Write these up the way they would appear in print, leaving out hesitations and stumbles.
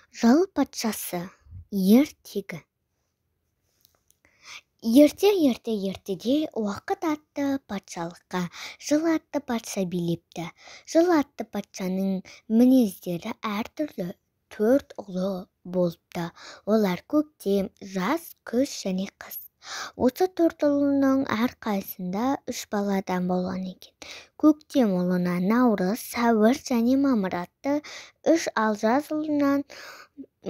Жыл патшасы ертегі. Ертеде уақыт атты патшалыққа жыл атты патша билепті. Жыл атты патшаның мінездері әртүрлі 4 ұлы болыпты. Олар көктем, жаз, күз және қыс. Осы 4 ұлының әрқайсында 3 баладан болған екен. Көктем ұлына наурыз, сәуір және мамыр атты 3, ал жаз ұлынан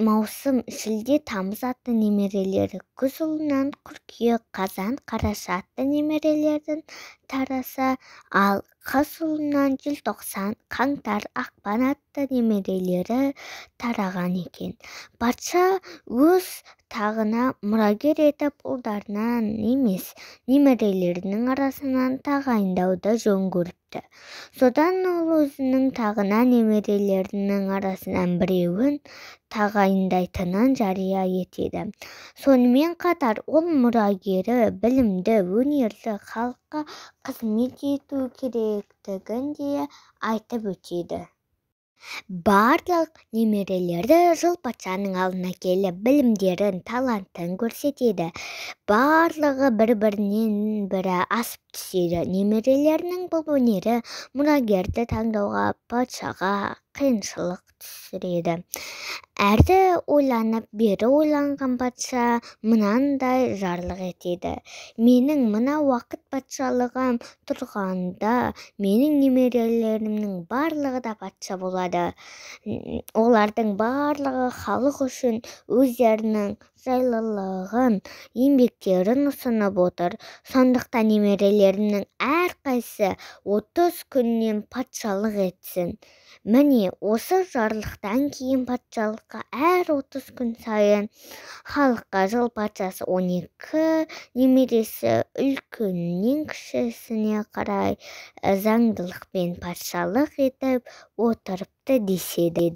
маусым, шілде, тамыз атты немерелері, күз ұлынан қыркүйек, қазан, қараша атты немерелердің тараса, ал қыс ұлынан желтоқсан, қаңтар, ақпан атты немерелері тараған екен. Патша өз тағына мұрагер етіп ұлдарынан емес, немерелерінің арасынан тағайындауды жөн көріпті. Содан ол өзінің тағына немерелерінің арасынан біреуін тағайындайтынын жария етеді. Сонымен қатар ол мұрагері білімді, өнерлі, халыққа қызмет ету керектігін де айтып өтеді. Барлық немерелері жыл патшаның алдына келіп, білімдерін, талантын көрсетеді. Барлығы бір-бірінен бірі асып түседі. Немерелерінің бұл өнері мұрагерді таңдауға патшаға қиыншылық түсіреді. Әрі ойланып, бері ойланған патша мынандай жарлық етеді: менің мына уақыт патшалығым тұрғанда, менің немерелерімнің барлығы да патша болады. Олардың барлығы халық үшін өздерінің жайлылығын, еңбектерін ұсынып отыр. Сондықтан немерелерімнің әрқайсысы 30 күннен патшалық етсін. Міне осы жарлықтан кейін патшалыққа әр 30 күн сайын халыққа жыл патшасы 12 немересі үлкеннен кішісіне қарай заңдылықпен патшалық етіп отырыпты деседі.